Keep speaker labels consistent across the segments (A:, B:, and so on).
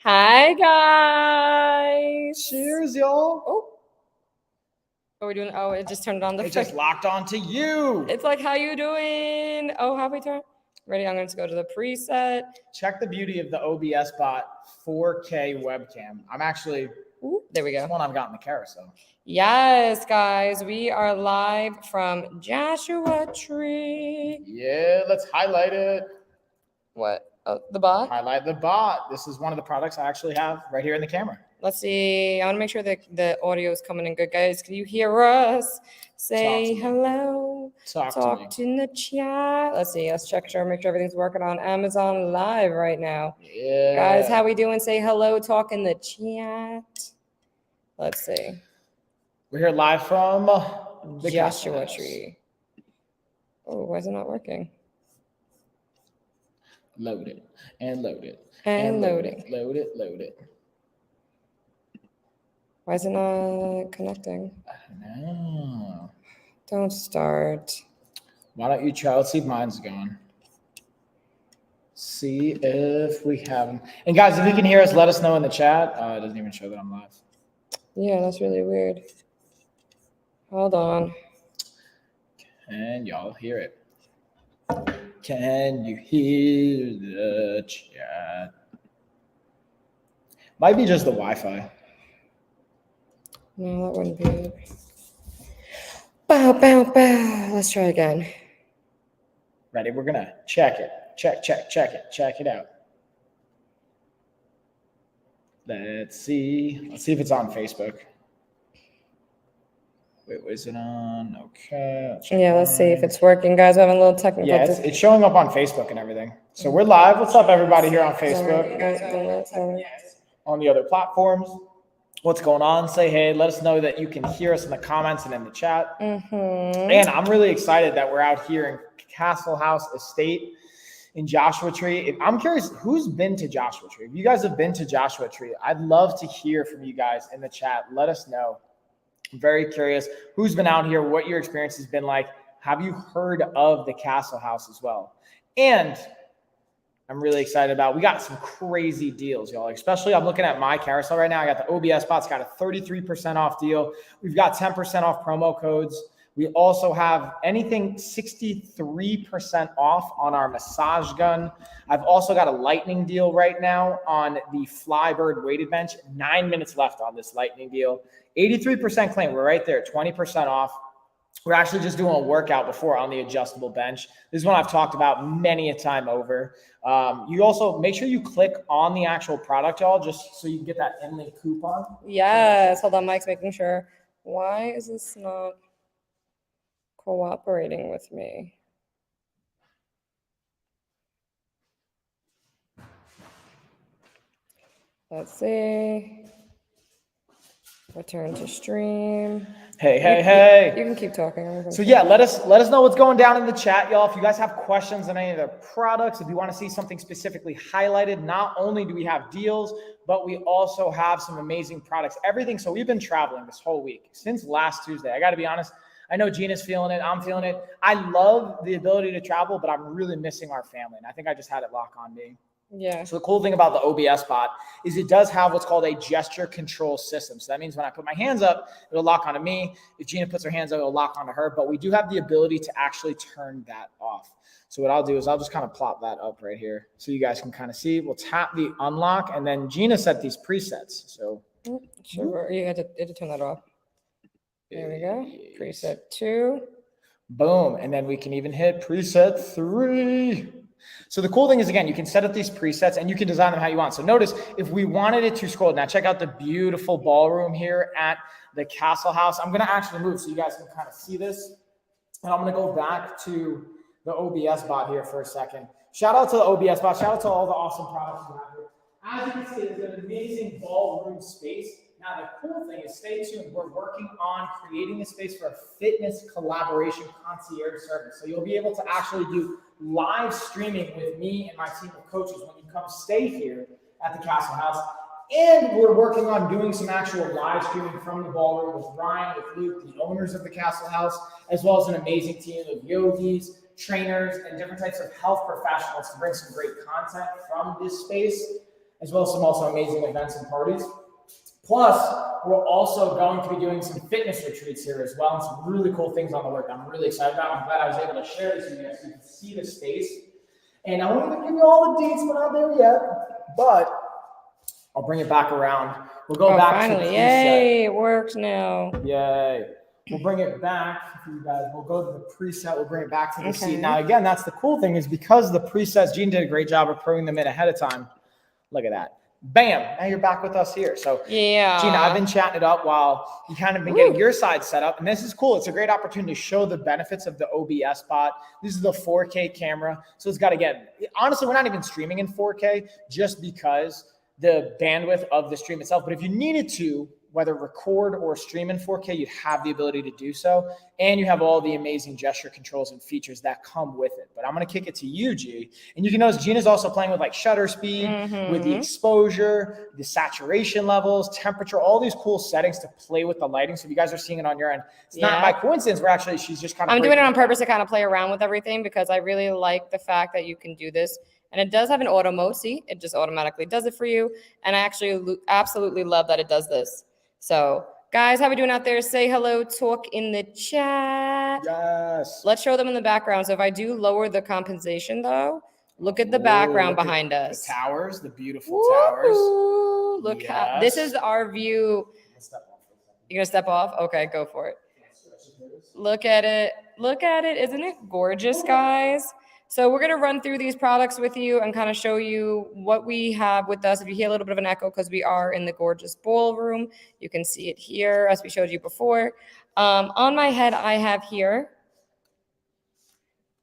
A: Hi, guys.
B: Cheers, y'all.
A: Oh. What are we doing? Oh, it just turned on the
B: It just locked onto you.
A: It's like, how you doing? Oh, halfway turn. Ready? I'm going to go to the preset.
B: Check the beauty of the OBS bot 4K webcam. I'm actually,
A: Ooh, there we go.
B: This one I've got in the carousel.
A: Yes, guys, we are live from Joshua Tree.
B: Yeah, let's highlight it.
A: What? Oh, the bot?
B: Highlight the bot. This is one of the products I actually have right here in the camera.
A: Let's see. I want to make sure that the audio is coming in good, guys. Can you hear us? Say hello.
B: Talk
A: to in the chat. Let's see. Let's check sure, make sure everything's working on Amazon Live right now.
B: Yeah.
A: Guys, how we doing? Say hello. Talk in the chat. Let's see.
B: We're here live from the
A: Joshua Tree. Oh, why is it not working?
B: Load it and load it
A: and loading.
B: Load it.
A: Why is it not connecting?
B: I don't know.
A: Don't start.
B: Why don't you try? Let's see if mine's going. See if we have them. And guys, if you can hear us, let us know in the chat. It doesn't even show that I'm live.
A: Yeah, that's really weird. Hold on.
B: Can y'all hear it? Can you hear the chat? Might be just the Wi-Fi.
A: No, that wouldn't be it. Bow, bow, bow. Let's try again.
B: Ready? We're gonna check it. Check it out. Let's see if it's on Facebook. Wait, is it on? Okay.
A: Yeah, let's see if it's working, guys. We're having a little technical.
B: Yeah, it's showing up on Facebook and everything. So we're live. What's up, everybody here on Facebook? On the other platforms. What's going on? Say hey. Let us know that you can hear us in the comments and in the chat. And I'm really excited that we're out here in Castle House Estate in Joshua Tree. I'm curious, who's been to Joshua Tree? If you guys have been to Joshua Tree, I'd love to hear from you guys in the chat. Let us know. I'm very curious who's been out here, what your experience has been like. Have you heard of the Castle House as well? And I'm really excited about, we got some crazy deals, y'all. Especially I'm looking at my carousel right now. I got the OBS bot's got a 33% off deal. We've got 10% off promo codes. We also have anything 63% off on our massage gun. I've also got a lightning deal right now on the Flybird weighted bench. 9 minutes left on this lightning deal. 83% claim. We're right there, 20% off. We're actually just doing a workout before on the adjustable bench. This is one I've talked about many a time over. You also make sure you click on the actual product, y'all, just so you can get that in-link coupon.
A: Yes. Hold on, Mike's making sure. Why is this not cooperating with me? Let's see. Return to stream.
B: Hey.
A: You can keep talking.
B: So yeah, let us know what's going down in the chat, y'all. If you guys have questions on any of the products, if you want to see something specifically highlighted, not only do we have deals, but we also have some amazing products, everything. So we've been traveling this whole week since last Tuesday. I got to be honest. I know Gina's feeling it. I'm feeling it. I love the ability to travel, but I'm really missing our family. And I think I just had it lock on me.
A: Yeah.
B: So the cool thing about the OBS bot is it does have what's called a gesture control system. So that means when I put my hands up, it'll lock onto me. If Gina puts her hands up, it'll lock onto her. But we do have the ability to actually turn that off. So what I'll do is I'll just kind of plop that up right here so you guys can kind of see. We'll tap the unlock, and then Gina set these presets. So
A: sure, you had to turn that off. There we go. Preset 2.
B: Boom. And then we can even hit preset 3. So the cool thing is, again, you can set up these presets and you can design them how you want. So notice if we wanted it to scroll, now check out the beautiful ballroom here at the Castle House. I'm going to actually move so you guys can kind of see this. And I'm going to go back to the OBS bot here for a second. Shout out to the OBS bot. Shout out to all the awesome products you have here. As you can see, there's an amazing ballroom space. Now, the cool thing is, stay tuned. We're working on creating a space for a fitness collaboration concierge service. So you'll be able to actually do live streaming with me and my team of coaches when you come stay here at the Castle House. And we're working on doing some actual live streaming from the ballroom with Ryan, with Luke, the owners of the Castle House, as well as an amazing team of yogis, trainers, and different types of health professionals to bring some great content from this space, as well as some also amazing events and parties. Plus, we're also going to be doing some fitness retreats here as well, and some really cool things on the work I'm really excited about. I'm glad I was able to share this with you guys so you can see the space. And I won't even give you all the deets, we're not there yet, but I'll bring it back around. We'll go back
A: finally.
B: to the preset.
A: Yay, it works now.
B: Yay. We'll bring it back for you guys. We'll go to the preset. We'll bring it back to the seat. Now, again, that's the cool thing is because the presets, Gene did a great job of putting them in ahead of time. Look at that. Bam. Now you're back with us here. So,
A: yeah,
B: Gina, I've been chatting it up while you kind of been getting your side set up. And this is cool. It's a great opportunity to show the benefits of the OBS bot. This is the 4K camera. So it's got to get, honestly, we're not even streaming in 4K just because the bandwidth of the stream itself. But if you needed to, whether record or stream in 4K, you'd have the ability to do so. And you have all the amazing gesture controls and features that come with it. But I'm going to kick it to you, G. And you can notice Gina's also playing with like shutter speed, with the exposure, the saturation levels, temperature, all these cool settings to play with the lighting. So if you guys are seeing it on your end, it's not by coincidence. We're actually, she's just kind of.
A: I'm doing it on purpose to kind of play around with everything because I really like the fact that you can do this. And it does have an auto mode. See, it just automatically does it for you. And I actually absolutely love that it does this. So, guys, how we doing out there? Say hello, talk in the chat.
B: Yes.
A: Let's show them in the background. So if I do lower the compensation, though, look at the background behind us.
B: The towers, the beautiful towers.
A: Look how this is our view. You're going to step off? Okay, go for it. Look at it. Look at it. Isn't it gorgeous, guys? So we're going to run through these products with you and kind of show you what we have with us. If you hear a little bit of an echo because we are in the gorgeous ballroom, you can see it here as we showed you before. On my head, I have here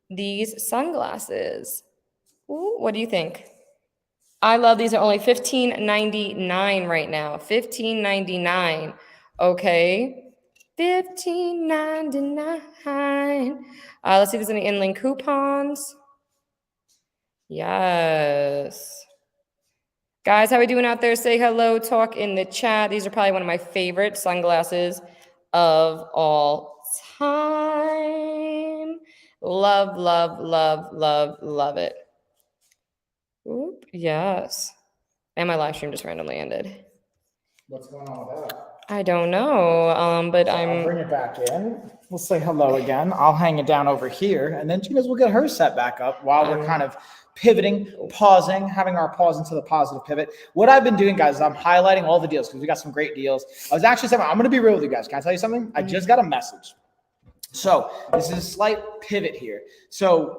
A: these sunglasses. Ooh, what do you think? I love these. Are only $15.99 right now. $15.99. Okay. $15.99. Let's see if there's any in-link coupons. Yes. Guys, how we doing out there? Say hello, talk in the chat. These are probably one of my favorite sunglasses of all time. Love, love, love, love, love it. Oop, yes. And my live stream just randomly ended.
B: What's going on with that?
A: I don't know, but
B: I'll bring it back in. We'll say hello again. I'll hang it down over here, and then Gina's will get her set back up while we're kind of pivoting, pausing, having our pause into the positive pivot. What I've been doing, guys, is I'm highlighting all the deals because we got some great deals. I was actually saying, I'm going to be real with you guys. Can I tell you something? I just got a message. So this is a slight pivot here. So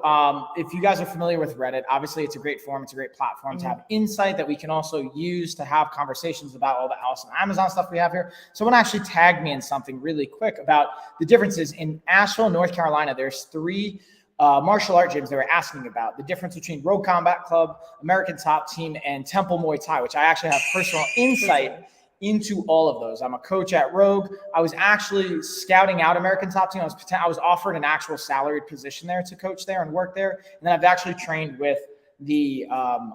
B: if you guys are familiar with Reddit, obviously it's a great forum. It's a great platform to have insight that we can also use to have conversations about all the awesome Amazon stuff we have here. Someone actually tagged me in something really quick about the differences in Asheville, North Carolina. There's 3 martial art gyms they were asking about the difference between Rogue Combat Club, American Top Team, and Temple Muay Thai, which I actually have personal insight into all of those. I'm a coach at Rogue. I was actually scouting out American Top Team. I was offered an actual salaried position there to coach there and work there. And then I've actually trained with the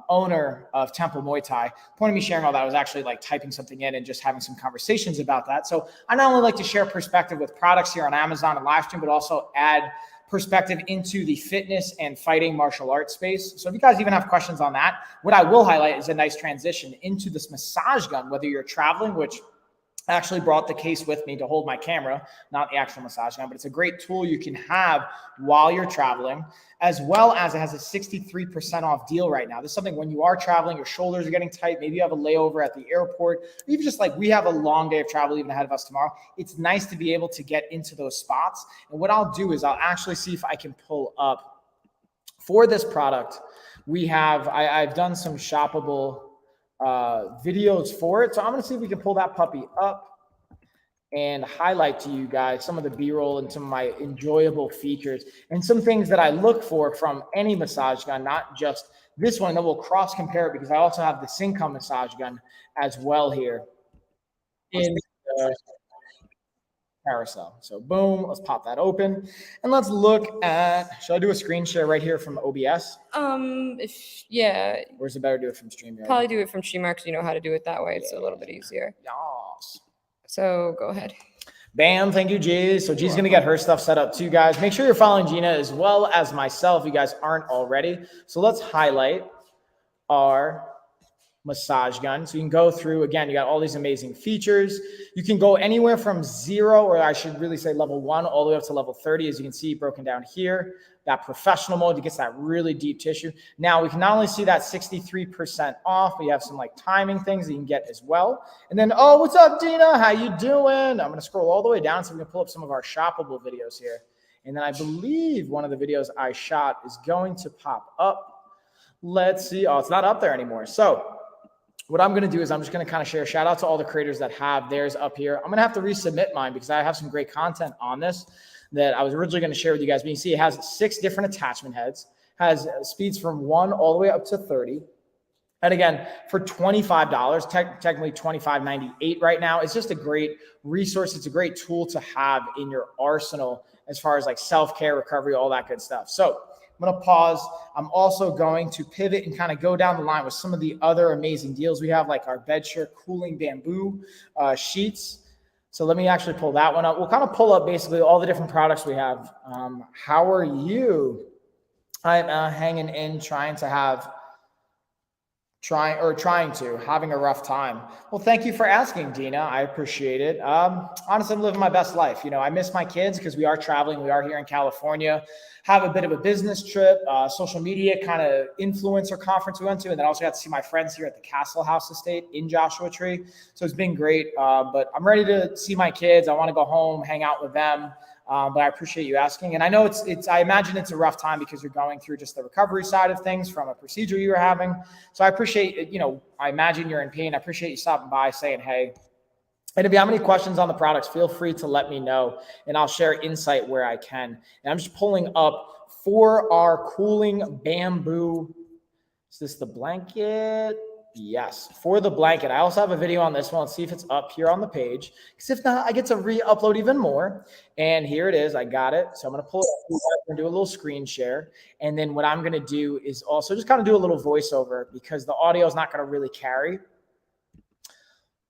B: owner of Temple Muay Thai. Point of me sharing all that, I was actually like typing something in and just having some conversations about that. So I not only like to share perspective with products here on Amazon and live stream, but also add perspective into the fitness and fighting martial arts space. So if you guys even have questions on that, what I will highlight is a nice transition into this massage gun, whether you're traveling, which I actually brought the case with me to hold my camera, not the actual massage gun, but it's a great tool you can have while you're traveling, as well as it has a 63% off deal right now. This is something when you are traveling, your shoulders are getting tight, maybe you have a layover at the airport, or even just like we have a long day of travel even ahead of us tomorrow. It's nice to be able to get into those spots. And what I'll do is I'll actually see if I can pull up for this product. We have, I've done some shoppable videos for it. So I'm going to see if we can pull that puppy up. and highlight to you guys some of the B-roll and some of my enjoyable features and some things that I look for from any massage gun, not just this one. Then we'll cross compare it because I also have the Syncom massage gun as well here in the carousel. So boom, let's pop that open and let's look at, should I do a screen share right here from OBS?
A: Yeah.
B: Or is it better to do it from StreamYard?
A: Probably do it from StreamYard because you know how to do it that way. It's a little bit easier.
B: Yes.
A: So go ahead.
B: Bam, thank you, G. So G's going to get her stuff set up too, guys. Make sure you're following Gina as well as myself if you guys aren't already. So let's highlight our massage gun. So you can go through, again, you got all these amazing features. You can go anywhere from 0, or I should really say level 1, all the way up to level 30, as you can see broken down here. That professional mode, it gets that really deep tissue. Now we can not only see that 63% off, but you have some like timing things that you can get as well. And then, oh, what's up, Dina? How you doing? I'm going to scroll all the way down so we can pull up some of our shoppable videos here. And then I believe one of the videos I shot is going to pop up. Let's see. Oh, it's not up there anymore. So what I'm going to do is I'm just going to kind of share a shout out to all the creators that have theirs up here. I'm going to have to resubmit mine because I have some great content on this that I was originally going to share with you guys. But you see, it has 6 different attachment heads, has speeds from 1 all the way up to 30. And again, for $25, technically $25.98 right now, it's just a great resource. It's a great tool to have in your arsenal as far as like self-care, recovery, all that good stuff. So I'm going to pause. I'm also going to pivot and kind of go down the line with some of the other amazing deals we have, like our Bedsure cooling bamboo sheets. So let me actually pull that one up. We'll kind of pull up basically all the different products we have. How are you? I'm hanging in, having a rough time. Well, thank you for asking, Dina. I appreciate it. Honestly, I'm living my best life. You know, I miss my kids because we are traveling. We are here in California, have a bit of a business trip, social media kind of influencer conference we went to. And then I also got to see my friends here at the Castle House Estate in Joshua Tree. So it's been great. But I'm ready to see my kids. I want to go home, hang out with them. But I appreciate you asking. And I know I imagine it's a rough time because you're going through just the recovery side of things from a procedure you were having. So I appreciate it. You know, I imagine you're in pain. I appreciate you stopping by, saying, hey. And if you have any questions on the products, feel free to let me know and I'll share insight where I can. And I'm just pulling up for our cooling bamboo. Is this the blanket? Yes, for the blanket. I also have a video on this one. Let's see if it's up here on the page. Because if not, I get to re-upload even more. And here it is. I got it. So I'm going to pull it up and do a little screen share. And then what I'm going to do is also just kind of do a little voiceover because the audio is not going to really carry.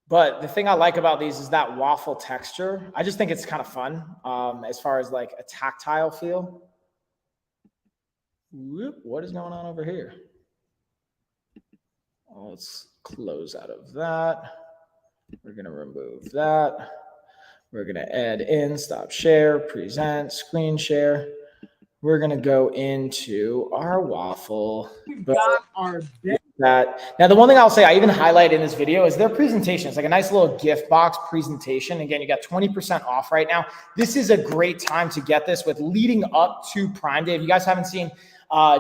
B: But the thing I like about these is that waffle texture. I just think it's kind of fun as far as like a tactile feel. Whoop, what is going on over here? Let's close out of that. We're going to remove that. We're going to add in, stop share, present, screen share. We're going to go into our waffle. We've got our that. Now, the one thing I'll say I even highlight in this video is their presentation. It's like a nice little gift box presentation. Again, you got 20% off right now. This is a great time to get this with leading up to Prime Day. If you guys haven't seen,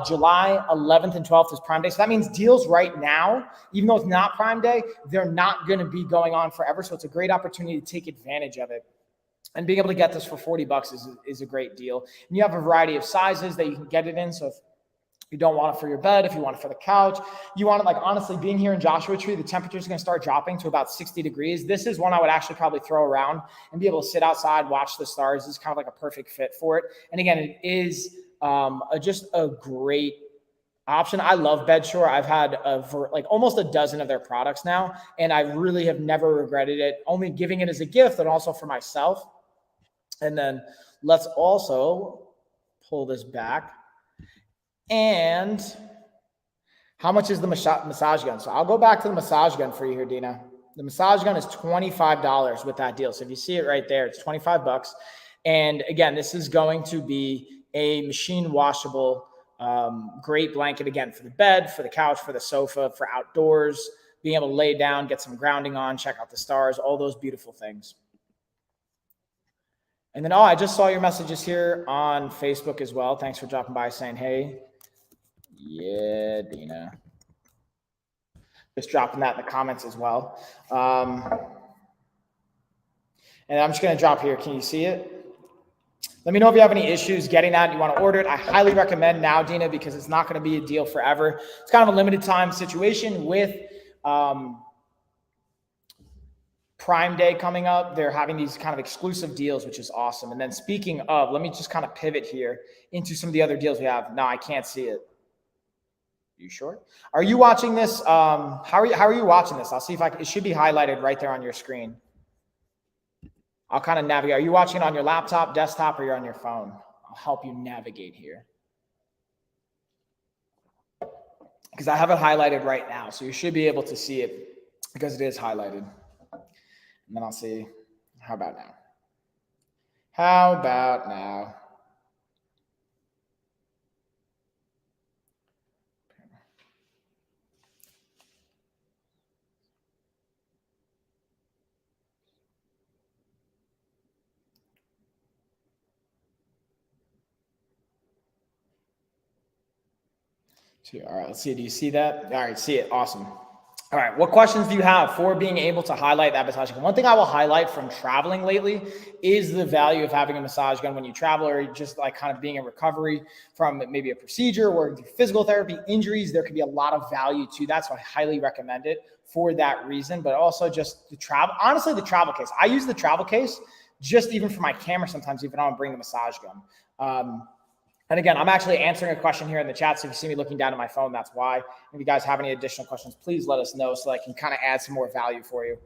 B: July 11th and 12th is Prime Day. So that means deals right now, even though it's not Prime Day, they're not going to be going on forever. So it's a great opportunity to take advantage of it. And being able to get this for $40 is a great deal. And you have a variety of sizes that you can get it in. So if you don't want it for your bed, if you want it for the couch, you want it, like, honestly, being here in Joshua Tree, the temperature is going to start dropping to about 60 degrees. This is one I would actually probably throw around and be able to sit outside, watch the stars. This is kind of like a perfect fit for it. And again, it is just a great option. I love Bedsure. I've had like almost a dozen of their products now, and I really have never regretted it, only giving it as a gift and also for myself. And then let's also pull this back. And how much is the massage gun? So I'll go back to the massage gun for you here, Dina. The massage gun is $25 with that deal. So if you see it right there, it's $25. And again, this is going to be a machine washable, great blanket, again, for the bed, for the couch, for the sofa, for outdoors, being able to lay down, get some grounding on, check out the stars, all those beautiful things. And then, I just saw your messages here on Facebook as well. Thanks for dropping by saying, hey. Yeah, Dina. Just dropping that in the comments as well. And I'm just going to drop here. Can you see it? Let me know if you have any issues getting that. You want to order it. I highly recommend now, Dina, because it's not going to be a deal forever. It's kind of a limited time situation with Prime Day coming up. They're having these kind of exclusive deals, which is awesome. And then speaking of, let me just kind of pivot here into some of the other deals we have. No, I can't see it. You sure? Are you watching this? How are you watching this? I'll see if it should be highlighted right there on your screen. I'll kind of navigate. Are you watching it on your laptop, desktop, or you're on your phone? I'll help you navigate here. Because I have it highlighted right now. So you should be able to see it because it is highlighted. And then I'll see, how about now? How about now? All right, let's see. Do you see that? All right, see it. Awesome. All right, what questions do you have for being able to highlight that massage gun? One thing I will highlight from traveling lately is the value of having a massage gun when you travel, or just like kind of being in recovery from maybe a procedure or physical therapy, injuries. There could be a lot of value to that, so I highly recommend it for that reason. But also just the travel. Honestly, the travel case. I use the travel case just even for my camera sometimes, even if I don't bring the massage gun. And again, I'm actually answering a question here in the chat. So if you see me looking down at my phone, that's why. If you guys have any additional questions, please let us know so I can kind of add some more value for you.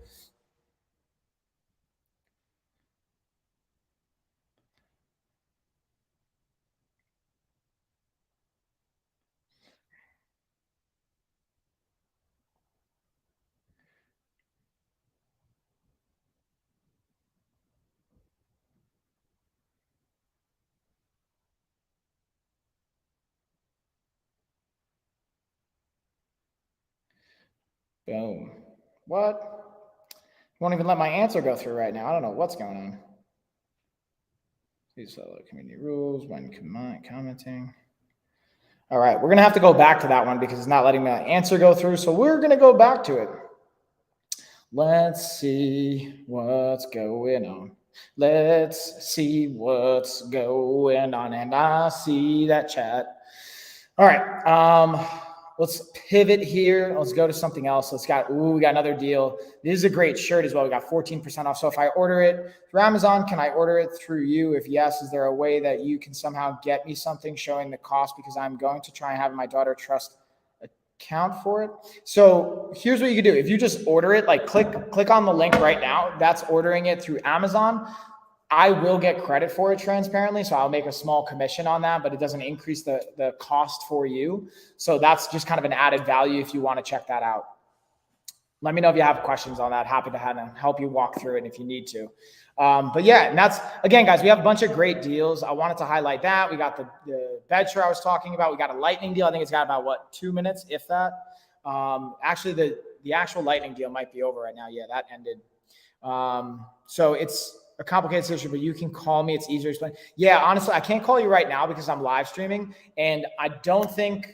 B: Boom. What? Won't even let my answer go through right now. I don't know what's going on. Please follow community rules when commenting. All right, we're going to have to go back to that one because it's not letting my answer go through. So we're going to go back to it. Let's see what's going on. Let's see what's going on. And I see that chat. All right. Let's pivot here. Let's go to something else. We got another deal. This is a great shirt as well. We got 14% off. So if I order it through Amazon, can I order it through you? If yes, is there a way that you can somehow get me something showing the cost? Because I'm going to try and have my daughter trust account for it. So here's what you can do. If you just order it, like click on the link right now, that's ordering it through Amazon. I will get credit for it transparently. So I'll make a small commission on that, but it doesn't increase the cost for you. So that's just kind of an added value if you want to check that out. Let me know if you have questions on that. Happy to help you walk through it if you need to. But yeah, and that's, again, guys, we have a bunch of great deals. I wanted to highlight that. We got the bed shirt I was talking about. We got a lightning deal. I think it's got about 2 minutes, if that. Actually, the actual lightning deal might be over right now. Yeah, that ended. So it's a complicated situation, but you can call me. It's easier to explain. Yeah, honestly, I can't call you right now because I'm live streaming, and I don't think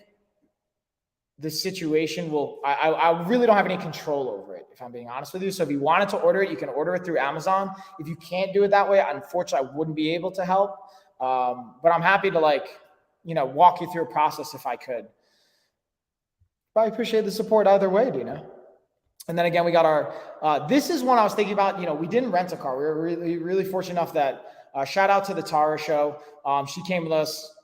B: the situation will, I really don't have any control over it, if I'm being honest with you. So if you wanted to order it, you can order it through Amazon. If you can't do it that way, unfortunately, I wouldn't be able to help. But I'm happy to walk you through a process if I could. But I appreciate the support either way, Dina. And then again, we got our, this is one I was thinking about, we didn't rent a car. We were really, really fortunate enough that, shout out to the Tara show. She came with us,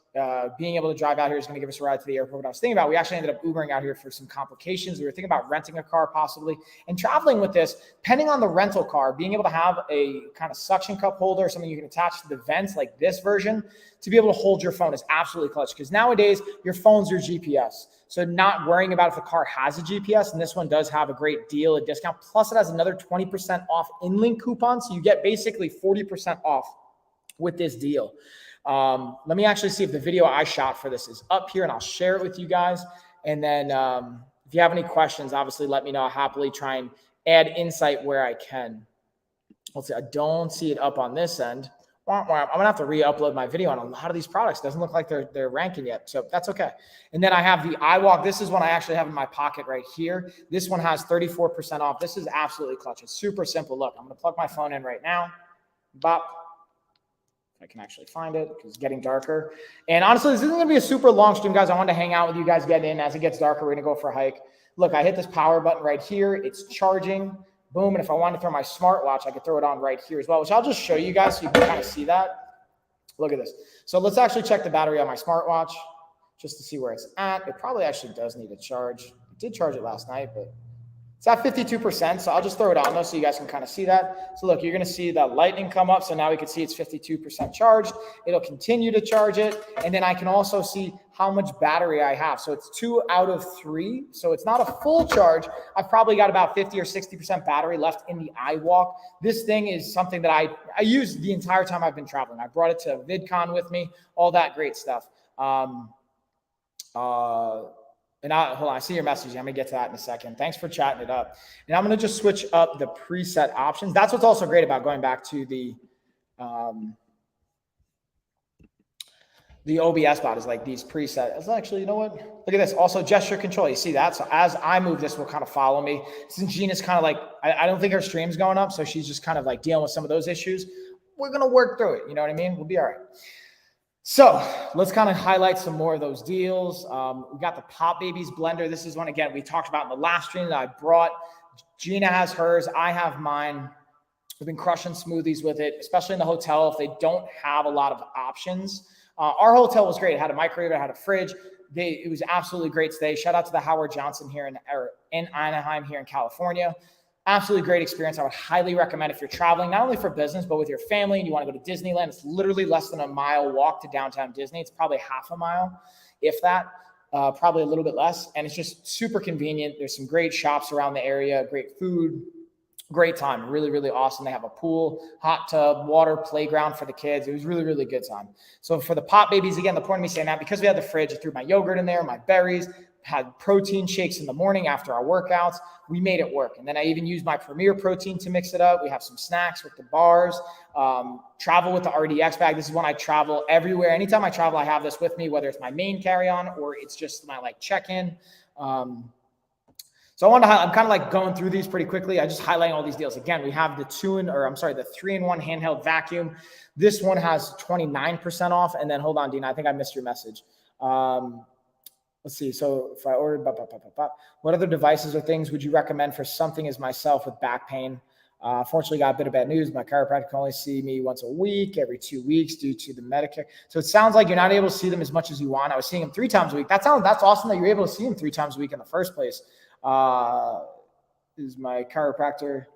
B: being able to drive out here is going to give us a ride to the airport. What I was thinking about, we actually ended up Ubering out here for some complications. We were thinking about renting a car possibly and traveling with this, depending on the rental car, being able to have a kind of suction cup holder, something you can attach to the vents like this version to be able to hold your phone is absolutely clutch. Because nowadays your phone's your GPS. So not worrying about if the car has a GPS, and this one does have a great deal, a discount. Plus it has another 20% off InLink coupon. So you get basically 40% off with this deal. Let me actually see if the video I shot for this is up here, and I'll share it with you guys. And then if you have any questions, obviously let me know. I'll happily try and add insight where I can. Let's see. I don't see it up on this end. I'm going to have to re-upload my video on a lot of these products. Doesn't look like they're ranking yet, so that's okay. And then I have the iWalk. This is one I actually have in my pocket right here. This one has 34% off. This is absolutely clutch. It's super simple. Look, I'm going to plug my phone in right now. Bop. I can actually find it because it's getting darker. And honestly, this isn't going to be a super long stream, guys. I want to hang out with you guys, get in. As it gets darker, we're going to go for a hike. Look, I hit this power button right here. It's charging. Boom. And if I want to throw my smartwatch, I could throw it on right here as well, which I'll just show you guys so you can kind of see that. Look at this. So let's actually check the battery on my smartwatch just to see where it's at. It probably actually does need a charge. I did charge it last night, but it's at 52%, so I'll just throw it on though so you guys can kind of see that. So look, you're going to see that lightning come up. So now we can see it's 52% charged. It'll continue to charge it. And then I can also see how much battery I have. So it's 2 out of 3. So it's not a full charge. I've probably got about 50 or 60% battery left in the iWalk. This thing is something that I use the entire time I've been traveling. I brought it to VidCon with me, all that great stuff. And hold on, I see your message. I'm going to get to that in a second. Thanks for chatting it up. And I'm going to just switch up the preset options. That's what's also great about going back to the OBS bot is like these presets. Actually, you know what? Look at this. Also, gesture control. You see that? So as I move, this will kind of follow me. Since Gina's kind of like, I don't think her stream's going up, so she's just kind of like dealing with some of those issues. We're going to work through it. You know what I mean? We'll be all right. So let's kind of highlight some more of those deals. We got the Pop Babies blender. This is one, again, we talked about in the last stream that I brought. Gina has hers. I have mine. We've been crushing smoothies with it, especially in the hotel if they don't have a lot of options. Our hotel was great. It had a microwave. It had a fridge. It was absolutely great stay. Shout out to the Howard Johnson here in Anaheim here in California. Absolutely great experience. I would highly recommend if you're traveling, not only for business, but with your family and you want to go to Disneyland. It's literally less than a mile walk to downtown Disney. It's probably half a mile, if that, probably a little bit less. And it's just super convenient. There's some great shops around the area, great food, great time. Really, really awesome. They have a pool, hot tub, water, playground for the kids. It was really, really good time. So for the Pop Babies, again, the point of me saying that, because we had the fridge, I threw my yogurt in there, my berries, had protein shakes in the morning after our workouts. We made it work. And then I even used my Premier Protein to mix it up. We have some snacks with the bars, travel with the RDX bag. This is when I travel everywhere. Anytime I travel, I have this with me, whether it's my main carry-on or it's just my like check-in. So I want to I'm kind of like going through these pretty quickly. I just highlighting all these deals. Again, we have the 3-in-1 handheld vacuum. This one has 29% off. And then hold on, Dina, I think I missed your message. Let's see. So if I ordered, what other devices or things would you recommend for something as myself with back pain? Fortunately, got a bit of bad news. My chiropractor can only see me once a week, every 2 weeks due to the Medicare. So it sounds like you're not able to see them as much as you want. I was seeing them 3 times a week. That's awesome that you're able to see them 3 times a week in the first place. Is my chiropractor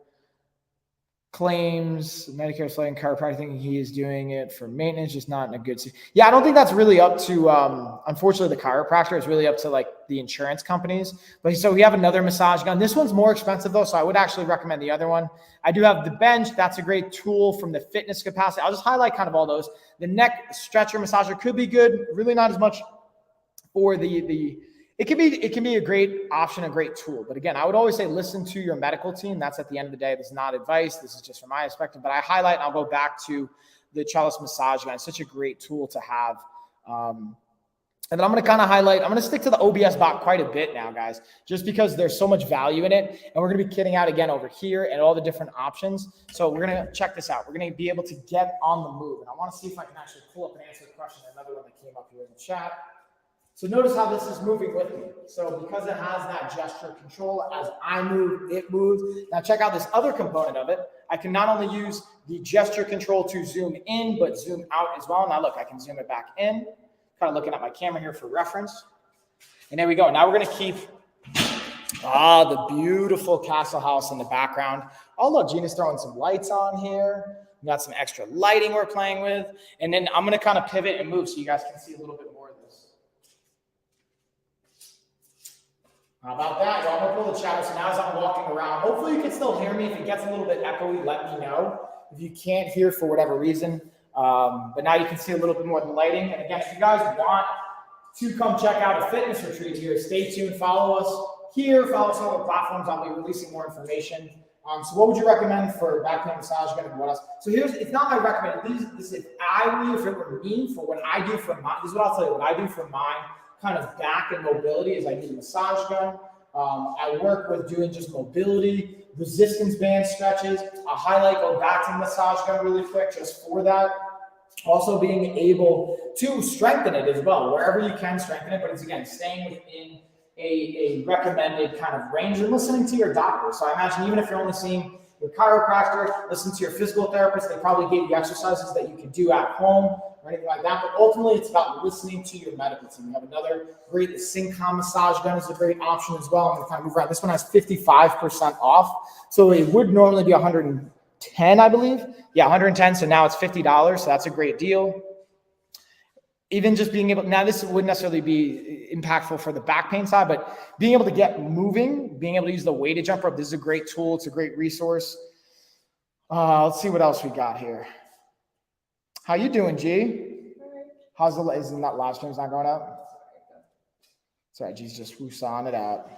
B: claims Medicare is letting chiropractor thinking he is doing it for maintenance, just not in a good. Yeah, I don't think that's really up to, unfortunately, the chiropractor. It's really up to like the insurance companies. But so we have another massage gun. This one's more expensive though, so I would actually recommend the other one. I do have the bench. That's a great tool from the fitness capacity. I'll just highlight kind of all those. The neck stretcher massager could be good. Really not as much for the. It can be a great option, a great tool. But again, I would always say listen to your medical team. That's at the end of the day. This is not advice. This is just from my perspective. But I highlight and I'll go back to the Chalice massage gun. It's such a great tool to have. And then I'm going to kind of highlight. I'm going to stick to the OBS bot quite a bit now, guys, just because there's so much value in it. And we're going to be kitting out again over here and all the different options. So we're going to check this out. We're going to be able to get on the move. And I want to see if I can actually pull up and answer the question. Another one that came up here in the chat. So notice how this is moving with me. So because it has that gesture control, as I move, it moves. Now check out this other component of it. I can not only use the gesture control to zoom in, but zoom out as well. Now look, I can zoom it back in. Kind of looking at my camera here for reference. And there we go. Now we're going to keep the beautiful castle house in the background. Oh, look, Gina's throwing some lights on here. We got some extra lighting we're playing with. And then I'm going to kind of pivot and move so you guys can see a little bit more of this. How about that? I'm going to pull the chat. So now as I'm walking around, hopefully you can still hear me. If it gets a little bit echoey, let me know. If you can't hear for whatever reason. But now you can see a little bit more of the lighting. And again, if you guys want to come check out a fitness retreat here, stay tuned. Follow us here. Follow us on other platforms. I'll be releasing more information. So what would you recommend for back pain massage gun and what else? So it's not my recommendation. This is if it were me for what I do for mine. This is what I'll tell you. What I do for mine kind of back and mobility is I do the massage gun. I work with doing just mobility, resistance band stretches. I'll highlight, go back to the massage gun really quick just for that. Also being able to strengthen it as well, wherever you can strengthen it, but it's again, staying within a recommended kind of range and listening to your doctor. So I imagine even if you're only seeing your chiropractor, listen to your physical therapist, they probably gave you exercises that you can do at home or anything like that. But ultimately, it's about listening to your medical team. We have another great, the Syncom massage gun is a great option as well. I'm going to kind of move around. This one has 55% off. So it would normally be $110, I believe. Yeah, $110. So now it's $50. So that's a great deal. Even just being able, now this wouldn't necessarily be impactful for the back pain side, but being able to get moving, being able to use the weighted jump rope, this is a great tool. It's a great resource. Let's see what else we got here. How you doing, G? How's the, isn't that live stream's not going up? Sorry, G's just woosahing it out.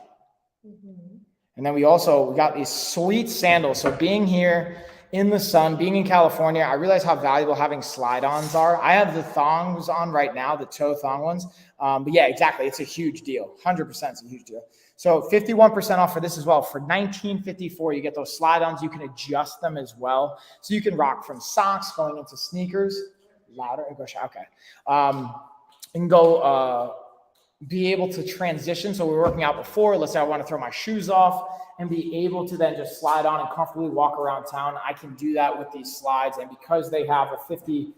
B: And then we got these sweet sandals. So being here in the sun, being in California, I realize how valuable having slide-ons are. I have the thongs on right now, the toe thong ones. But yeah, exactly. It's a huge deal. 100% it's a huge deal. So 51% off for this as well. For $19.54, you get those slide-ons. You can adjust them as well. So you can rock from socks going into sneakers. Louder. Okay. You can go be able to transition. So we were working out before. Let's say I want to throw my shoes off and be able to then just slide on and comfortably walk around town. I can do that with these slides. And because they have a 50,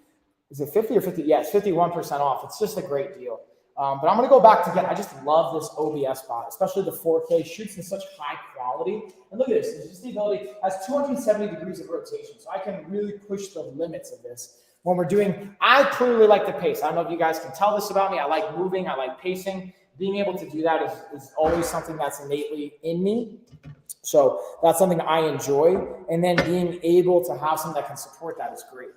B: is it 50 or 50? Yes, 51% off. It's just a great deal. But I'm going to go back to again. I just love this OBS bot, especially the 4K shoots in such high quality. And look at this. It's just the ability, it has 270 degrees of rotation. So I can really push the limits of this. When we're doing, I clearly like the pace. I don't know if you guys can tell this about me. I like moving. I like pacing. Being able to do that is always something that's innately in me. So that's something I enjoy. And then being able to have something that can support that is great.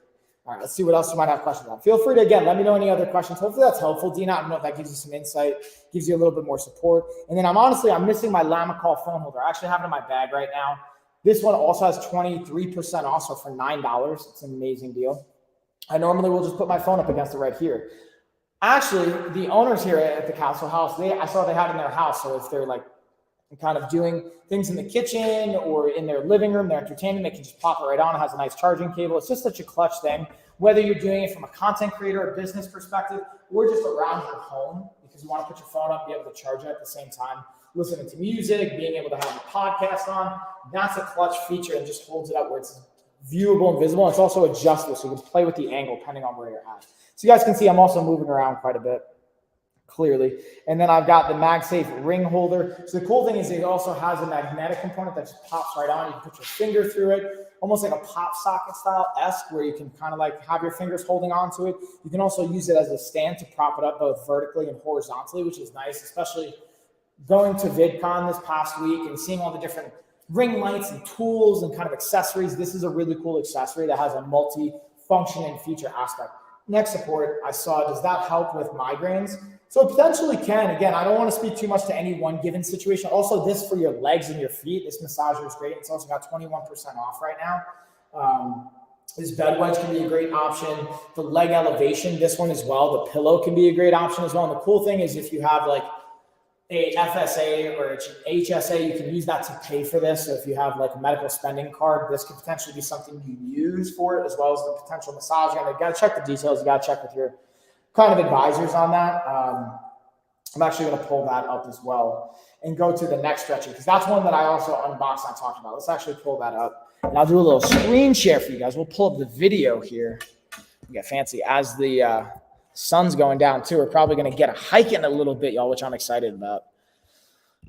B: All right, let's see what else you might have questions on. Feel free to, again, let me know any other questions. Hopefully that's helpful. Dina, I don't know if that gives you some insight, gives you a little bit more support. And then I'm missing my Lamicall phone holder. I actually have it in my bag right now. This one also has 23% off, so for $9. It's an amazing deal. I normally will just put my phone up against it right here. Actually, the owners here at the Castle House, I saw they had in their house. So if they're like kind of doing things in the kitchen or in their living room, they're entertaining, they can just pop it right on. It has a nice charging cable. It's just such a clutch thing, whether you're doing it from a content creator or business perspective, or just around your home, because you want to put your phone up, be able to charge it at the same time, listening to music, being able to have a podcast on. That's a clutch feature and just holds it up where it's viewable and visible. It's also adjustable, so you can play with the angle depending on where you're at. So you guys can see I'm also moving around quite a bit, clearly. And then I've got the MagSafe ring holder. So the cool thing is it also has a magnetic component that just pops right on. You can put your finger through it, almost like a pop socket style-esque, where you can kind of like have your fingers holding onto it. You can also use it as a stand to prop it up both vertically and horizontally, which is nice, especially going to VidCon this past week and seeing all the different ring lights and tools and kind of accessories. This is a really cool accessory that has a multi-function and feature aspect. Neck support, I saw, does that help with migraines? So it potentially can. Again, I don't want to speak too much to any one given situation. Also, this for your legs and your feet, this massager is great. It's also got 21% off right now. This bed wedge can be a great option. The leg elevation, this one as well. The pillow can be a great option as well. And the cool thing is if you have like a FSA or HSA, you can use that to pay for this. So if you have like a medical spending card, this could potentially be something you use for it, as well as the potential massage. You got to check the details. You got to check with your kind of advisors on that. I'm actually going to pull that up as well and go to the neck stretching, because that's one that I also unboxed and I talked about. Let's actually pull that up. And I'll do a little screen share for you guys. We'll pull up the video here. We get fancy as the sun's going down too. We're probably going to get a hike in a little bit, y'all, which I'm excited about.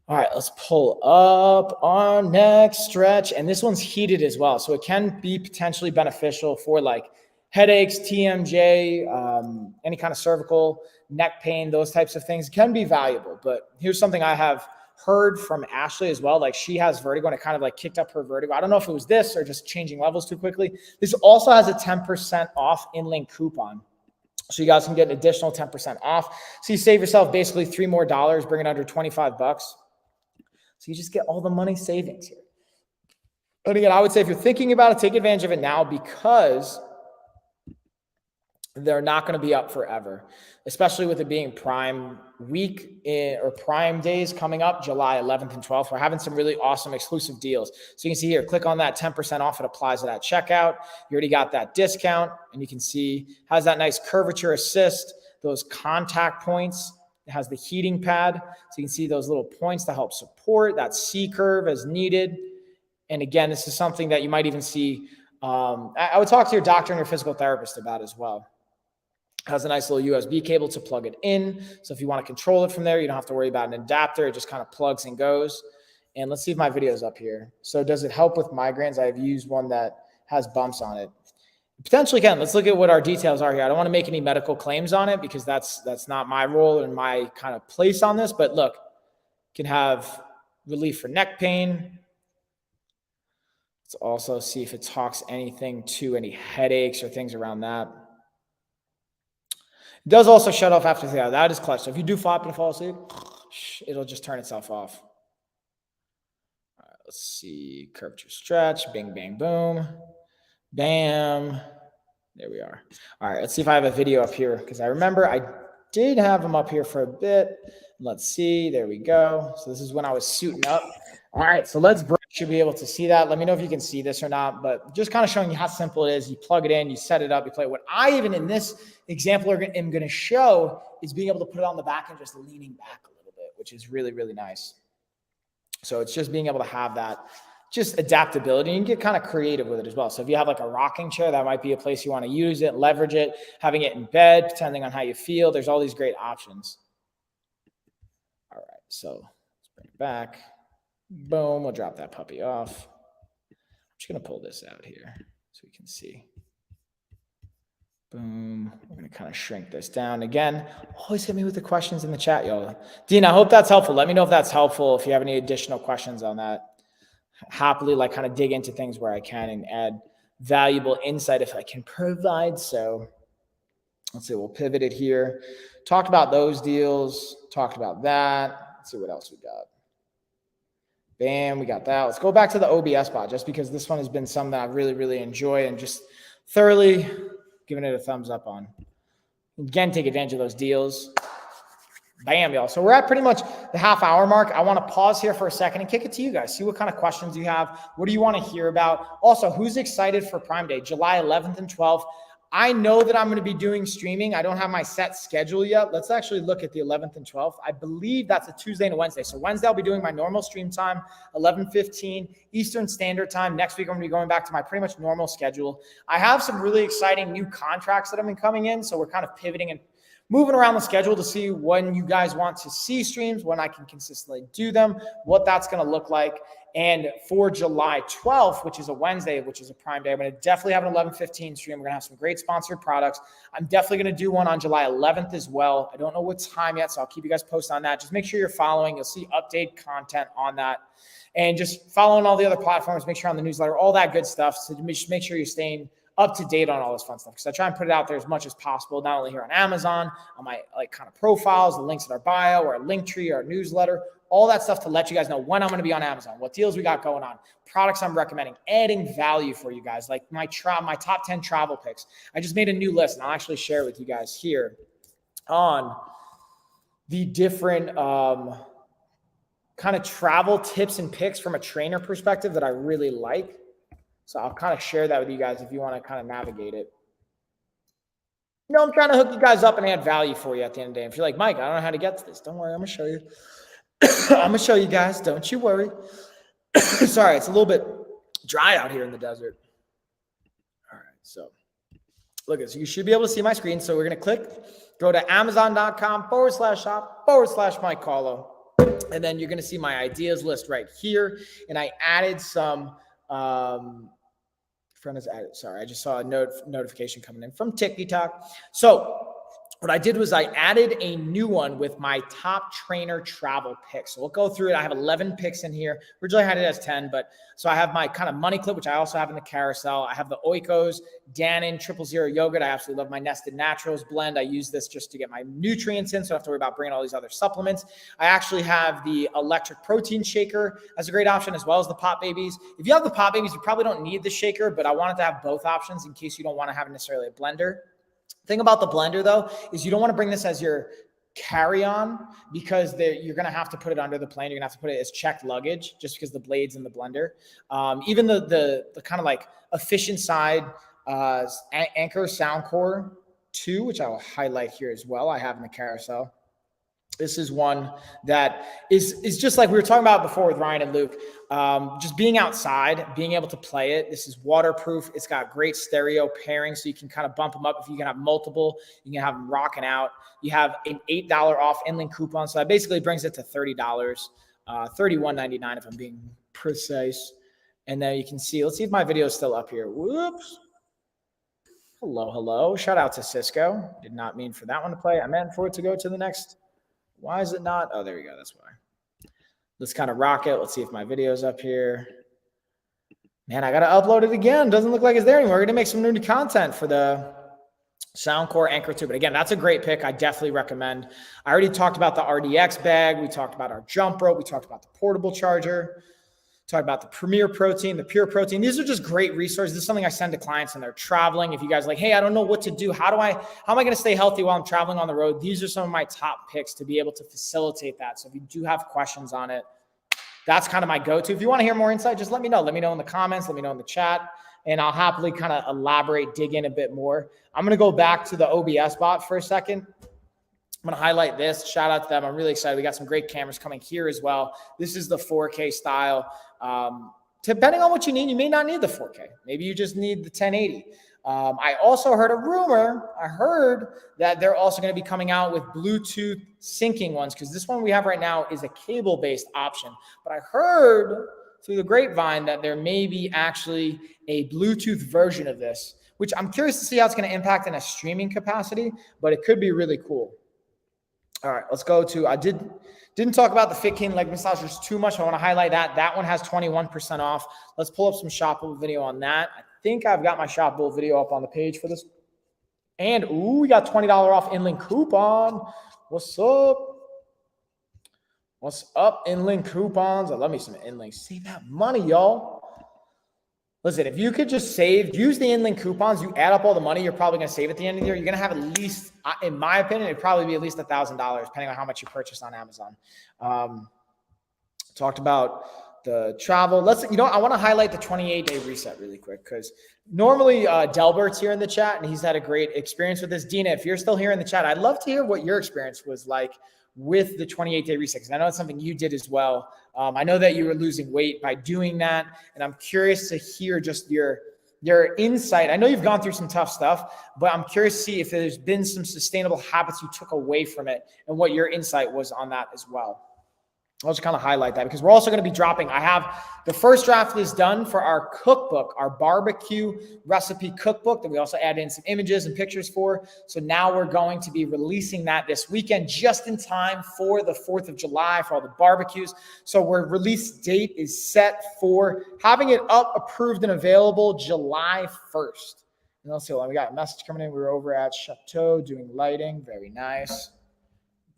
B: All right, let's pull up our next stretch. And this one's heated as well. So it can be potentially beneficial for like headaches, TMJ, any kind of cervical, neck pain, those types of things can be valuable. But here's something I have heard from Ashley as well. Like she has vertigo and it kind of like kicked up her vertigo. I don't know if it was this or just changing levels too quickly. This also has a 10% off in-link coupon. So you guys can get an additional 10% off. So you save yourself basically $3 more, bring it under 25 bucks. So you just get all the money savings here. And again, I would say if you're thinking about it, take advantage of it now, because they're not going to be up forever, especially with it being Prime week or Prime days coming up, July 11th and 12th. We're having some really awesome exclusive deals. So you can see here, click on that 10% off. It applies to that checkout. You already got that discount, and you can see it has that nice curvature assist, those contact points. It has the heating pad. So you can see those little points to help support that C curve as needed. And again, this is something that you might even see. I would talk to your doctor and your physical therapist about as well. It has a nice little USB cable to plug it in. So if you want to control it from there, you don't have to worry about an adapter. It just kind of plugs and goes. And let's see if my video is up here. So does it help with migraines? I've used one that has bumps on it. Potentially can. Let's look at what our details are here. I don't want to make any medical claims on it because that's not my role and my kind of place on this. But look, can have relief for neck pain. Let's also see if it talks anything to any headaches or things around that. It does also shut off after 3 hours. That is clutch. So if you do flop and fall asleep, it'll just turn itself off. All right, let's see. Curvature stretch. Bing, bang, boom. Bam. There we are. All right, let's see if I have a video up here because I remember I did have them up here for a bit. Let's see. There we go. So this is when I was suiting up. All right, so let's break. Should be able to see that. Let me know if you can see this or not, but just kind of showing you how simple it is. You plug it in, you set it up, you play. What I even in this example am going to show is being able to put it on the back and just leaning back a little bit, which is really, really nice. So it's just being able to have that just adaptability, and get kind of creative with it as well. So if you have like a rocking chair, that might be a place you want to use it, leverage it, having it in bed, depending on how you feel. There's all these great options. All right, so let's bring it back. Boom, we'll drop that puppy off. I'm just going to pull this out here so we can see. Boom. We're going to kind of shrink this down. Again, always hit me with the questions in the chat, y'all. Dean, I hope that's helpful. Let me know if that's helpful, if you have any additional questions on that. Happily, like, kind of dig into things where I can and add valuable insight if I can provide so. Let's see, we'll pivot it here. Talked about those deals. Talked about that. Let's see what else we got. Bam, we got that. Let's go back to the OBS bot just because this one has been something that I really, really enjoy and just thoroughly giving it a thumbs up on. Again, take advantage of those deals. Bam, y'all. So we're at pretty much the half-hour mark. I want to pause here for a second and kick it to you guys. See what kind of questions you have. What do you want to hear about? Also, who's excited for Prime Day, July 11th and 12th? I know that I'm going to be doing streaming. I don't have my set schedule yet. Let's actually look at the 11th and 12th. I believe that's a Tuesday and a Wednesday. So Wednesday, I'll be doing my normal stream time, 11:15 Eastern Standard Time. Next week, I'm going to be going back to my pretty much normal schedule. I have some really exciting new contracts that have been coming in. So we're kind of pivoting and moving around the schedule to see when you guys want to see streams, when I can consistently do them, what that's going to look like. And for July 12th, which is a Wednesday, which is a Prime Day, I'm going to definitely have an 11:15 stream. We're going to have some great sponsored products. I'm definitely going to do one on July 11th as well. I don't know what time yet, so I'll keep you guys posted on that. Just make sure you're following. You'll see update content on that. And just following all the other platforms, make sure you're on the newsletter, all that good stuff. So just make sure you're staying up to date on all this fun stuff, because I try and put it out there as much as possible, not only here on Amazon, on my like kind of profiles, the links in our bio, or our link tree, our newsletter, all that stuff to let you guys know when I'm going to be on Amazon, what deals we got going on, products I'm recommending, adding value for you guys, like my top 10 travel picks. I just made a new list, and I'll actually share it with you guys here on the different kind of travel tips and picks from a trainer perspective that I really like. So I'll kind of share that with you guys if you want to kind of navigate it. You know, I'm trying to hook you guys up and add value for you at the end of the day. If you're like, Mike, I don't know how to get to this, don't worry, I'm going to show you. I'm going to show you guys. Don't you worry. Sorry, it's a little bit dry out here in the desert. All right, so look, so you should be able to see my screen. So we're going to click, go to amazon.com/shop/Mike Carlo. And then you're going to see my ideas list right here. And I added some, friend has added, sorry, I just saw a notification coming in from TikTok. So what I did was I added a new one with my top trainer travel picks. So we'll go through it. I have 11 picks in here. Originally I had it as 10, but so I have my kind of money clip, which I also have in the carousel. I have the Oikos Dannon 000 yogurt. I absolutely love my Nested Naturals blend. I use this just to get my nutrients in, so I don't have to worry about bringing all these other supplements. I actually have the electric protein shaker as a great option, as well as the Pot Babies. If you have the Pot Babies, you probably don't need the shaker, but I wanted to have both options in case you don't want to have necessarily a blender. Thing about the blender though, is you don't want to bring this as your carry-on because you're going to have to put it under the plane. You're going to have to put it as checked luggage just because the blade's in the blender. Even the kind of like efficient side Anker Soundcore 2, which I will highlight here as well. I have in the carousel. This is one that is just like we were talking about before with Ryan and Luke, just being outside, being able to play it. This is waterproof. It's got great stereo pairing, so you can kind of bump them up. If you can have multiple, you can have them rocking out. You have an $8 off InLink coupon, so that basically brings it to $30, $31.99 if I'm being precise. And then you can see, let's see if my video is still up here. Whoops. Hello. Shout out to Cisco. Did not mean for that one to play. I meant for it to go to the next. Why is it not? Oh, there we go. That's why. Let's kind of rock it. Let's see if my video's up here. Man, I got to upload it again. Doesn't look like it's there anymore. We're going to make some new content for the Soundcore Anker 2. But again, that's a great pick. I definitely recommend. I already talked about the RDX bag. We talked about our jump rope. We talked about the portable charger. Talk about the Premier Protein, the Pure Protein. These are just great resources. This is something I send to clients when they're traveling. If you guys are like, hey, I don't know what to do. How am I going to stay healthy while I'm traveling on the road? These are some of my top picks to be able to facilitate that. So if you do have questions on it, that's kind of my go-to. If you want to hear more insight, just let me know. Let me know in the comments. Let me know in the chat. And I'll happily kind of elaborate, dig in a bit more. I'm going to go back to the OBS bot for a second. I'm going to highlight this. Shout out to them. I'm really excited. We got some great cameras coming here as well. This is the 4K style. Depending on what you need, you may not need the 4K. Maybe you just need the 1080. I also heard a rumor. I heard that they're also going to be coming out with Bluetooth syncing ones because this one we have right now is a cable-based option. But I heard through the grapevine that there may be actually a Bluetooth version of this, which I'm curious to see how it's going to impact in a streaming capacity, but it could be really cool. All right, let's go to, didn't talk about the FitKing leg massagers too much. I want to highlight that. That one has 21% off. Let's pull up some shoppable video on that. I think I've got my shoppable video up on the page for this. And, we got $20 off InLink coupon. What's up? What's up, InLink coupons? I love me some InLink. Save that money, y'all. Listen, if you could just use the InLink coupons, you add up all the money you're probably going to save at the end of the year, you're going to have at least, in my opinion, it'd probably be at least $1,000, depending on how much you purchase on Amazon. Talked about the travel. I want to highlight the 28-day reset really quick because normally Delbert's here in the chat and he's had a great experience with this. Dina, if you're still here in the chat, I'd love to hear what your experience was like with the 28-day reset, because I know it's something you did as well. I know that you were losing weight by doing that, and I'm curious to hear just your insight. I know you've gone through some tough stuff, but I'm curious to see if there's been some sustainable habits you took away from it and what your insight was on that as well. I'll just kind of highlight that because we're also going to be dropping. I have the first draft is done for our cookbook, our barbecue recipe cookbook that we also add in some images and pictures for. So now we're going to be releasing that this weekend just in time for the 4th of July for all the barbecues. So our release date is set for having it up, approved, and available July 1st. And let's see, we got a message coming in. We were over at Chateau doing lighting. Very nice.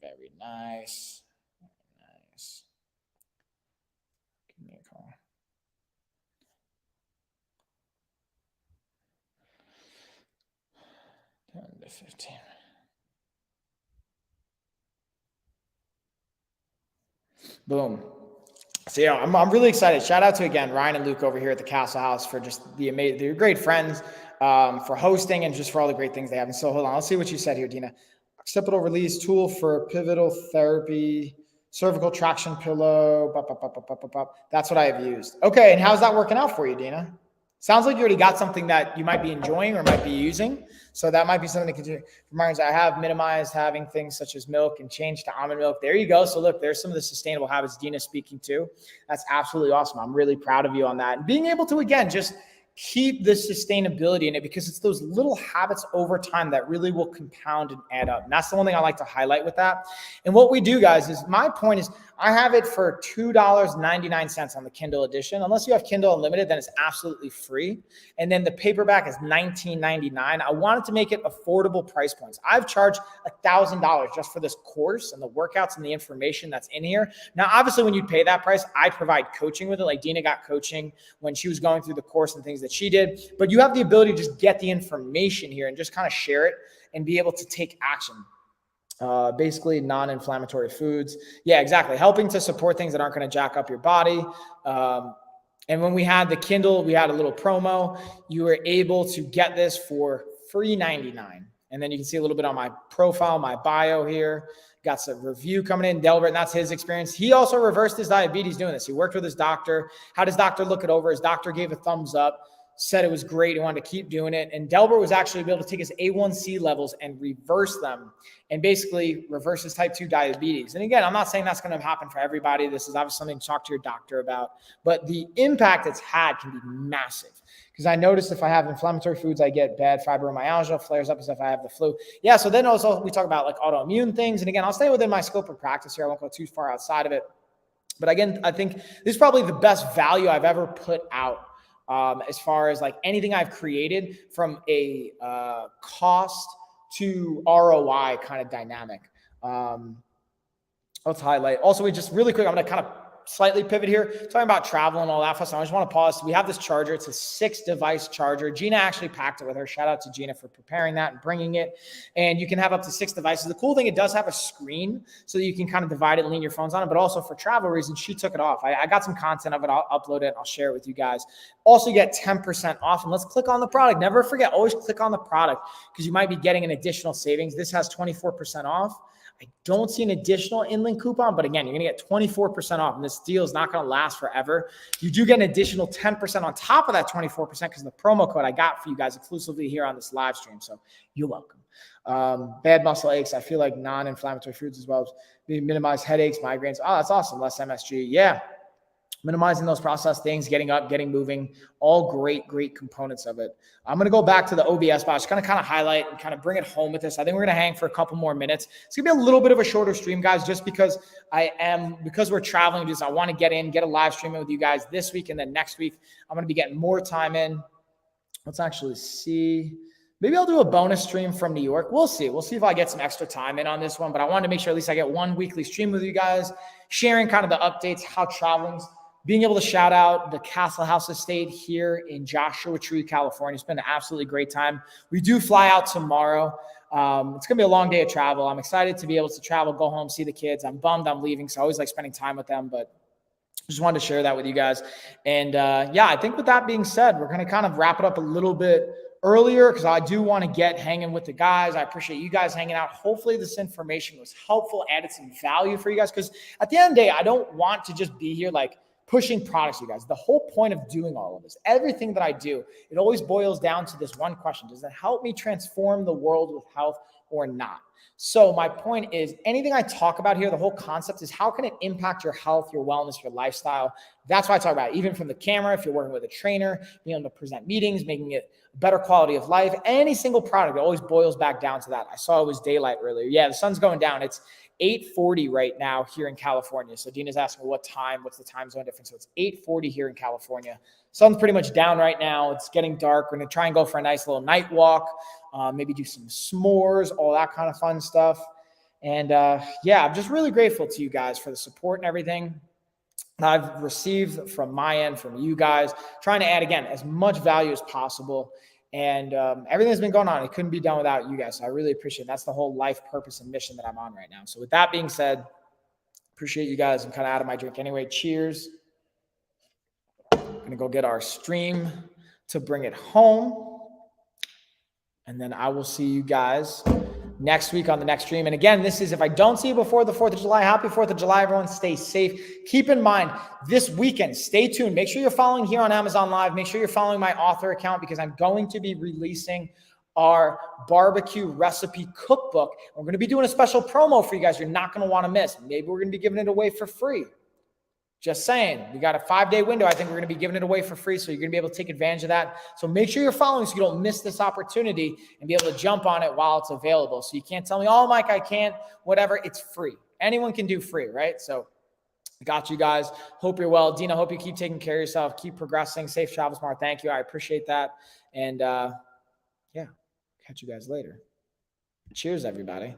B: Very nice. Give me a call. Down to 15. Boom. So yeah, I'm really excited. Shout out to again Ryan and Luke over here at the Castle House for just the amazing. They're great friends for hosting and just for all the great things they have. And so hold on, let's see what you said here, Dina. Occipital release tool for pivotal therapy, cervical traction pillow. That's what I have used. Okay, and how's that working out for you, Dina? Sounds like you already got something that you might be enjoying or might be using. So that might be something to continue. Reminds I have minimized having things such as milk and changed to almond milk. There you go. So look, there's some of the sustainable habits Dina's speaking to. That's absolutely awesome. I'm really proud of you on that. And being able to, again, just keep the sustainability in it because it's those little habits over time that really will compound and add up. And that's the one thing I like to highlight with that. And what we do, guys, is my point is I have it for $2.99 on the Kindle edition. Unless you have Kindle Unlimited, then it's absolutely free. And then the paperback is $19.99. I wanted to make it affordable price points. I've charged $1,000 just for this course and the workouts and the information that's in here. Now, obviously, when you pay that price, I provide coaching with it. Like Dina got coaching when she was going through the course and things that she did. But you have the ability to just get the information here and just kind of share it. and be able to take action. Basically non-inflammatory foods. Yeah, exactly. Helping to support things that aren't going to jack up your body. And when we had the Kindle, we had a little promo. You were able to get this for free $99. And then you can see a little bit on my profile, my bio here. Got some review coming in. Delbert, and that's his experience. He also reversed his diabetes doing this. He worked with his doctor, had his doctor look it over. His doctor gave a thumbs up, said it was great. He wanted to keep doing it. And Delbert was actually able to take his A1C levels and reverse them and basically reverse his type 2 diabetes. And again, I'm not saying that's going to happen for everybody. This is obviously something to talk to your doctor about, but the impact it's had can be massive. Because I noticed if I have inflammatory foods, I get bad fibromyalgia, flares up as if I have the flu. Yeah, so then also we talk about like autoimmune things. And again, I'll stay within my scope of practice here. I won't go too far outside of it. But again, I think this is probably the best value I've ever put out as far as like anything I've created from a cost to ROI kind of dynamic. Let's highlight. Also, we just really quick, I'm going to kind of slightly pivot here, talking about travel and all that stuff. So I just want to pause. We have this charger. It's a 6-device charger. Gina actually packed it with her. Shout out to Gina for preparing that and bringing it. And you can have up to 6 devices. The cool thing, it does have a screen so that you can kind of divide it and lean your phones on it. But also for travel reasons, she took it off. I got some content of it. I'll upload it. I'll share it with you guys. Also, you get 10% off. And let's click on the product. Never forget, always click on the product because you might be getting an additional savings. This has 24% off. I don't see an additional InLink coupon, but again, you're going to get 24% off, and this deal is not going to last forever. You do get an additional 10% on top of that 24% because of the promo code I got for you guys exclusively here on this live stream. So you're welcome. Bad muscle aches. I feel like non-inflammatory foods as well as minimize headaches, migraines. Oh, that's awesome. Less MSG. Yeah. Minimizing those processed things, getting up, getting moving, all great components of it. I'm going to go back to the OBS box, kind of highlight and kind of bring it home with this. I think we're going to hang for a couple more minutes. It's going to be a little bit of a shorter stream, guys, just because because we're traveling, I want to get a live stream in with you guys this week. And then next week, I'm going to be getting more time in. Let's actually see. Maybe I'll do a bonus stream from New York. We'll see. We'll see if I get some extra time in on this one, but I wanted to make sure at least I get one weekly stream with you guys, sharing kind of the updates, how traveling's, being able to shout out the Castle House Estate here in Joshua Tree, California. It's been an absolutely great time. We do fly out tomorrow. It's going to be a long day of travel. I'm excited to be able to travel, go home, see the kids. I'm bummed I'm leaving, so I always like spending time with them, but just wanted to share that with you guys. And yeah, I think with that being said, we're going to kind of wrap it up a little bit earlier because I do want to get hanging with the guys. I appreciate you guys hanging out. Hopefully this information was helpful, added some value for you guys, because at the end of the day, I don't want to just be here like pushing products, you guys. The whole point of doing all of this, everything that I do, it always boils down to this one question. Does it help me transform the world with health or not? So my point is, anything I talk about here, the whole concept is how can it impact your health, your wellness, your lifestyle? That's why I talk about it. Even from the camera, if you're working with a trainer, being able to present meetings, making it a better quality of life, any single product, it always boils back down to that. I saw it was daylight earlier. Yeah, the sun's going down. It's 8:40 right now here in California. So Dina's asking what time, what's the time zone difference? So it's 8:40 here in California. Sun's pretty much down right now. It's getting dark. We're going to try and go for a nice little night walk, maybe do some s'mores, all that kind of fun stuff. And yeah, I'm just really grateful to you guys for the support and everything I've received from my end, from you guys, trying to add, again, as much value as possible. And everything that's been going on, it couldn't be done without you guys. So I really appreciate it. That's the whole life purpose and mission that I'm on right now. So with that being said, appreciate you guys. I'm kind of out of my drink anyway. Cheers. I'm going to go get our stream to bring it home. And then I will see you guys next week on the next stream. And again, this is, if I don't see you before the 4th of July, happy 4th of July, everyone. Stay safe. Keep in mind, this weekend, stay tuned. Make sure you're following here on Amazon Live. Make sure you're following my author account because I'm going to be releasing our barbecue recipe cookbook. We're going to be doing a special promo for you guys you're not going to want to miss. Maybe we're going to be giving it away for free. Just saying, we got a 5-day window. I think we're going to be giving it away for free. So you're going to be able to take advantage of that. So make sure you're following so you don't miss this opportunity and be able to jump on it while it's available. So you can't tell me, oh, Mike, I can't, whatever. It's free. Anyone can do free, right? So I got you guys. Hope you're well. Dina, hope you keep taking care of yourself. Keep progressing. Safe travels, Mark. Thank you. I appreciate that. And yeah, catch you guys later. Cheers, everybody.